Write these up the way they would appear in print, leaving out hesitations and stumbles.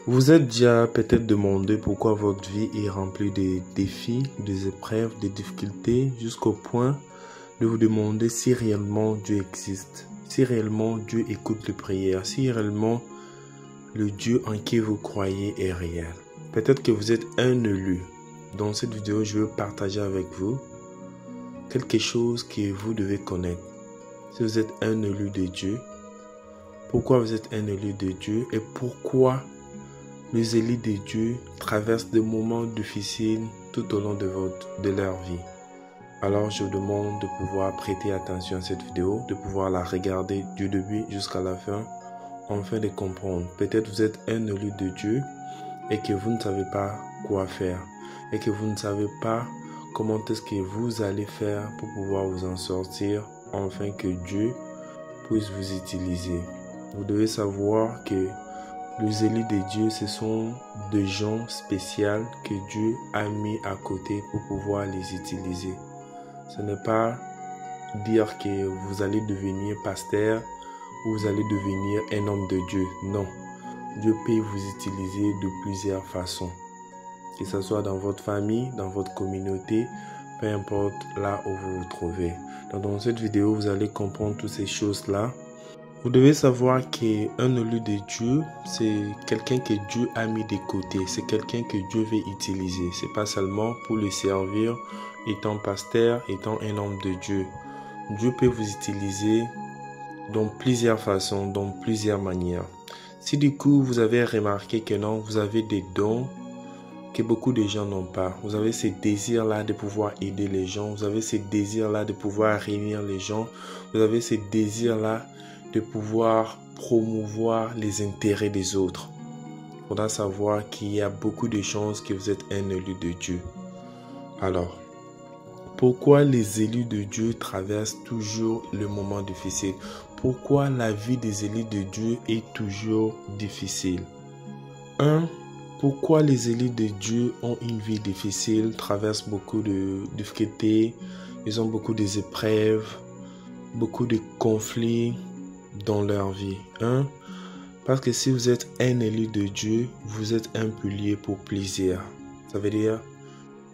Vous êtes déjà peut-être demandé pourquoi votre vie est remplie de défis, des épreuves, des difficultés, jusqu'au point de vous demander si réellement Dieu existe, si réellement Dieu écoute les prières, si réellement le Dieu en qui vous croyez est réel. Peut-être que vous êtes un élu. Dans cette vidéo, je veux partager avec vous quelque chose que vous devez connaître. Si vous êtes un élu de Dieu, pourquoi vous êtes un élu de Dieu et pourquoi les élus de Dieu traversent des moments difficiles tout au long de leur vie. Alors je vous demande de pouvoir prêter attention à cette vidéo, de pouvoir la regarder du début jusqu'à la fin, afin de comprendre. Peut-être vous êtes un élu de Dieu et que vous ne savez pas quoi faire, et que vous ne savez pas comment est-ce que vous allez faire pour pouvoir vous en sortir, afin que Dieu puisse vous utiliser. Vous devez savoir que les élus de Dieu, ce sont des gens spéciaux que Dieu a mis à côté pour pouvoir les utiliser. Ce n'est pas dire que vous allez devenir pasteur ou vous allez devenir un homme de Dieu. Non. Dieu peut vous utiliser de plusieurs façons. Que ce soit dans votre famille, dans votre communauté, peu importe là où vous vous trouvez. Donc, dans cette vidéo, vous allez comprendre toutes ces choses-là. Vous devez savoir qu'un élu de Dieu, c'est quelqu'un que Dieu a mis de côté. C'est quelqu'un que Dieu veut utiliser. C'est pas seulement pour le servir, étant pasteur, étant un homme de Dieu. Dieu peut vous utiliser dans plusieurs façons, dans plusieurs manières. Si du coup, vous avez remarqué que non, vous avez des dons que beaucoup de gens n'ont pas. Vous avez ce désir-là de pouvoir aider les gens. Vous avez ce désir-là de pouvoir réunir les gens. Vous avez ce désir-là de pouvoir promouvoir les intérêts des autres. Il faudra savoir qu'il y a beaucoup de chances que vous êtes un élu de Dieu. Alors, pourquoi les élus de Dieu traversent toujours le moment difficile? Pourquoi la vie des élus de Dieu est toujours difficile? 1. Pourquoi les élus de Dieu ont une vie difficile, traversent beaucoup de difficultés, ils ont beaucoup d'épreuves, beaucoup de conflits dans leur vie. 1. Parce que si vous êtes un élu de Dieu, vous êtes un pilier pour plusieurs. Ça veut dire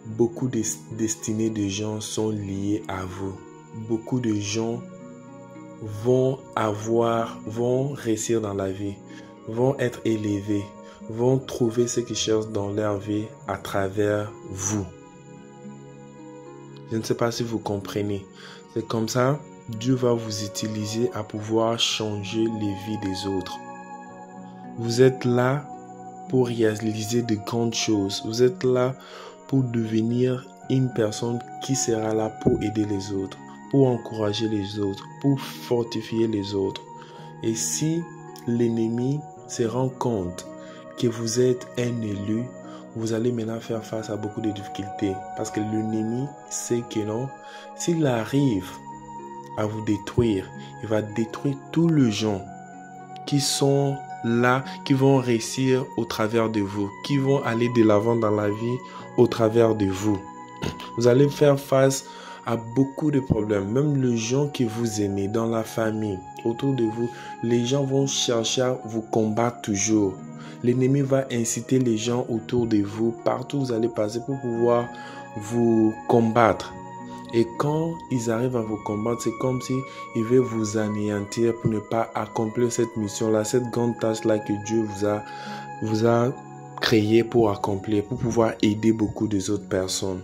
beaucoup de destinées de gens sont liées à vous. Beaucoup de gens vont réussir dans la vie, vont être élevés, vont trouver ce qu'ils cherchent dans leur vie à travers vous. Je ne sais pas si vous comprenez. C'est comme ça, Dieu va vous utiliser à pouvoir changer les vies des autres. Vous êtes là pour réaliser de grandes choses. Vous êtes là pour devenir une personne qui sera là pour aider les autres, pour encourager les autres, pour fortifier les autres. Et si l'ennemi se rend compte que vous êtes un élu, vous allez maintenant faire face à beaucoup de difficultés. Parce que l'ennemi sait que non, s'il arrive à vous détruire, il va détruire tous les gens qui sont là, qui vont réussir au travers de vous, qui vont aller de l'avant dans la vie au travers de vous. Vous allez faire face à beaucoup de problèmes. Même les gens que vous aimez dans la famille, autour de vous, les gens vont chercher à vous combattre toujours. L'ennemi va inciter les gens autour de vous, partout où vous allez passer, pour pouvoir vous combattre. Et quand ils arrivent à vous combattre, c'est comme si ils veulent vous anéantir pour ne pas accomplir cette mission-là, cette grande tâche-là que Dieu vous a créé pour accomplir, pour pouvoir aider beaucoup d'autres personnes.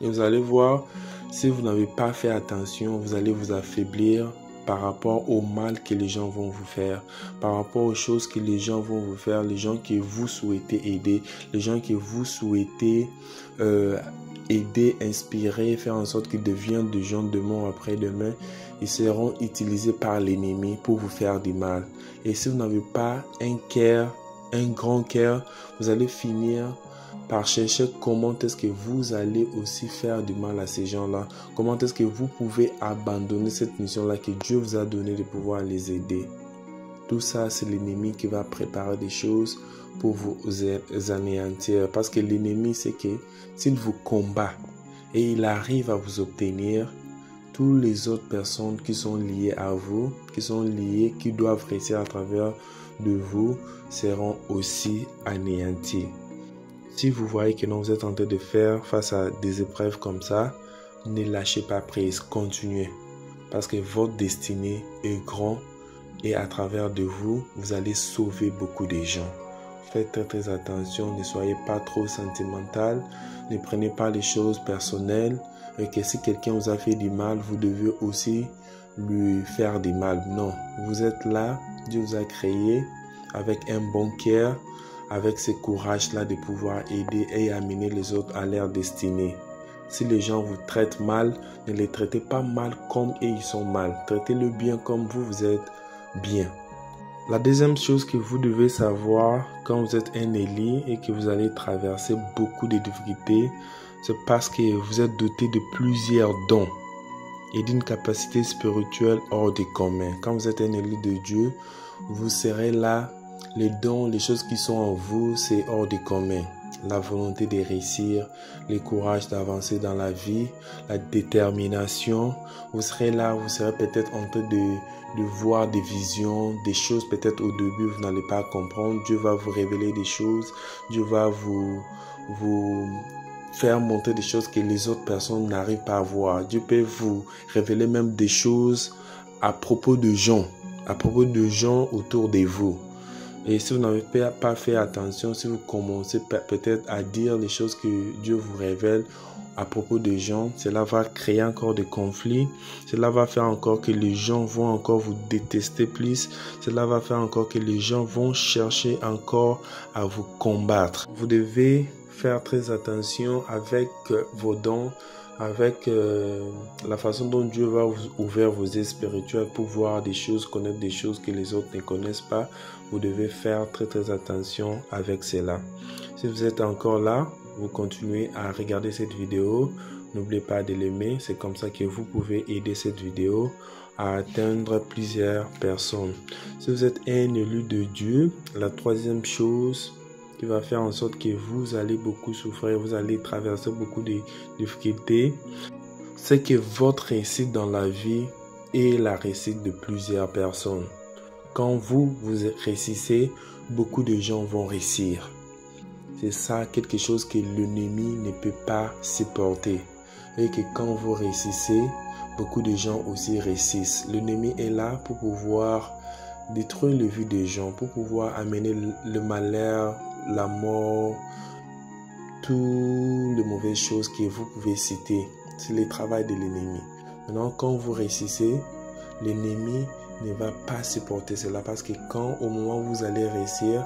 Et vous allez voir, si vous n'avez pas fait attention, vous allez vous affaiblir par rapport au mal que les gens vont vous faire, par rapport aux choses que les gens vont vous faire, les gens que vous souhaitez aider, les gens que vous souhaitez aider, inspirer, faire en sorte qu'ils deviennent des gens demain après-demain. Ils seront utilisés par l'ennemi pour vous faire du mal. Et si vous n'avez pas un grand cœur, vous allez finir par chercher comment est-ce que vous allez aussi faire du mal à ces gens-là. Comment est-ce que vous pouvez abandonner cette mission-là que Dieu vous a donnée de pouvoir les aider. Tout ça, c'est l'ennemi qui va préparer des choses pour vous anéantir. Parce que l'ennemi, c'est que s'il vous combat et il arrive à vous obtenir, toutes les autres personnes qui sont liées à vous, qui doivent réussir à travers de vous seront aussi anéantis. Si vous voyez que non, vous êtes en train de faire face à des épreuves comme ça, ne lâchez pas prise, continuez. Parce que votre destinée est grande et à travers de vous, vous allez sauver beaucoup de gens. Faites très attention, ne soyez pas trop sentimental, ne prenez pas les choses personnelles et que si quelqu'un vous a fait du mal, vous devez aussi lui faire du mal. Non, vous êtes là, Dieu vous a créé avec un bon cœur, avec ce courage-là de pouvoir aider et amener les autres à leur destinée. Si les gens vous traitent mal, ne les traitez pas mal comme eux ils sont mal. Traitez-le bien comme vous êtes bien. La deuxième chose que vous devez savoir quand vous êtes un Élie et que vous allez traverser beaucoup de difficultés, c'est parce que vous êtes doté de plusieurs dons et d'une capacité spirituelle hors du commun. Quand vous êtes un Élie de Dieu, vous serez là, les dons, les choses qui sont en vous, c'est hors du commun. La volonté de réussir, le courage d'avancer dans la vie, la détermination. Vous serez là, vous serez peut-être en train de voir des visions, des choses peut-être au début vous n'allez pas comprendre. Dieu va vous révéler des choses, Dieu va vous faire montrer des choses que les autres personnes n'arrivent pas à voir. Dieu peut vous révéler même des choses à propos de gens autour de vous. Et si vous n'avez pas fait attention, si vous commencez peut-être à dire les choses que Dieu vous révèle à propos de gens, cela va créer encore des conflits. Cela va faire encore que les gens vont encore vous détester plus. Cela va faire encore que les gens vont chercher encore à vous combattre. Vous devez faire très attention avec vos dons, avec la façon dont Dieu va vous ouvrir vos yeux spirituels pour voir des choses, connaître des choses que les autres ne connaissent pas. Vous devez faire très attention avec cela. Si vous êtes encore là, vous continuez à regarder cette vidéo. N'oubliez pas de l'aimer. C'est comme ça que vous pouvez aider cette vidéo à atteindre plusieurs personnes. Si vous êtes un élu de Dieu, la troisième chose qui va faire en sorte que vous allez beaucoup souffrir, vous allez traverser beaucoup de difficultés, c'est que votre réussite dans la vie est la réussite de plusieurs personnes. Quand vous réussissez, beaucoup de gens vont réussir. C'est ça quelque chose que l'ennemi ne peut pas supporter. Et que quand vous réussissez, beaucoup de gens aussi réussissent. L'ennemi est là pour pouvoir détruire le vie des gens, pour pouvoir amener le malheur, la mort, toutes les mauvaises choses que vous pouvez citer. C'est le travail de l'ennemi. Maintenant, quand vous réussissez, l'ennemi ne va pas supporter cela parce que quand au moment où vous allez réussir,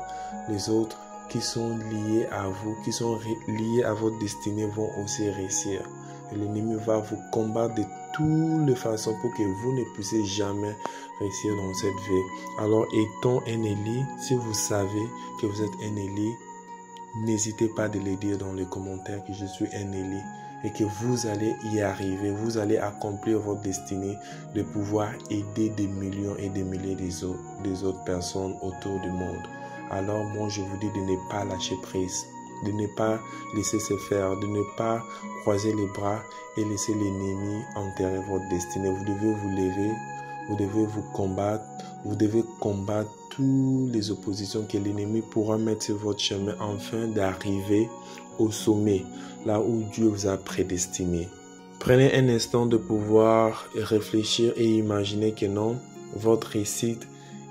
les autres qui sont liés à vous, qui sont liés à votre destinée vont aussi réussir. Et l'ennemi va vous combattre de toutes les façons pour que vous ne puissiez jamais réussir dans cette vie. Alors étant un Élie, si vous savez que vous êtes un Élie, n'hésitez pas de le dire dans les commentaires que je suis un Élie et que vous allez y arriver, vous allez accomplir votre destinée de pouvoir aider des millions et des milliers des autres personnes autour du monde. Alors moi je vous dis de ne pas lâcher prise, de ne pas laisser se faire, de ne pas croiser les bras et laisser l'ennemi enterrer votre destinée. Vous devez vous lever, vous devez vous combattre, vous devez combattre toutes les oppositions que l'ennemi pourra mettre sur votre chemin afin d'arriver au sommet, là où Dieu vous a prédestiné. Prenez un instant de pouvoir réfléchir et imaginer que non, votre réussite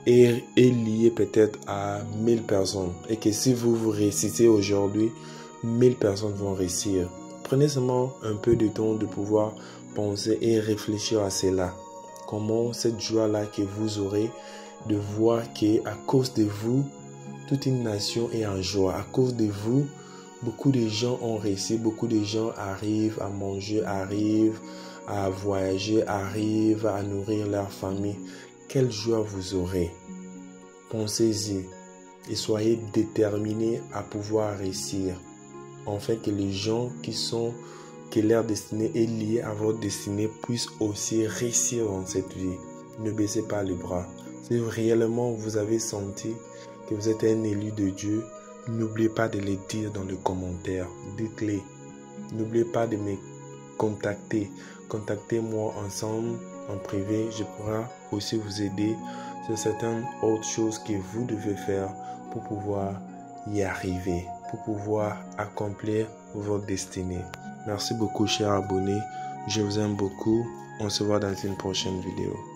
est lié peut-être à 1000 personnes et que si vous réussissez aujourd'hui, 1000 personnes vont réussir. Prenez seulement un peu de temps de pouvoir penser et réfléchir à cela. Comment cette joie-là que vous aurez de voir qu'à cause de vous, toute une nation est en joie. À cause de vous, beaucoup de gens ont réussi, beaucoup de gens arrivent à manger, arrivent à voyager, arrivent à nourrir leur famille. Quelle joie vous aurez. Pensez-y et soyez déterminés à pouvoir réussir. Enfin que les gens que leur destinée est liée à votre destinée puissent aussi réussir dans cette vie. Ne baissez pas les bras. Si réellement vous avez senti que vous êtes un élu de Dieu, n'oubliez pas de le dire dans les commentaires. Dites-les. N'oubliez pas de me contacter. Contactez-moi ensemble en privé. Je pourrai aussi vous aider c'est certaines autres choses que vous devez faire pour pouvoir y arriver, pour pouvoir accomplir votre destinée. Merci beaucoup, chers abonnés. Je vous aime beaucoup. On se voit dans une prochaine vidéo.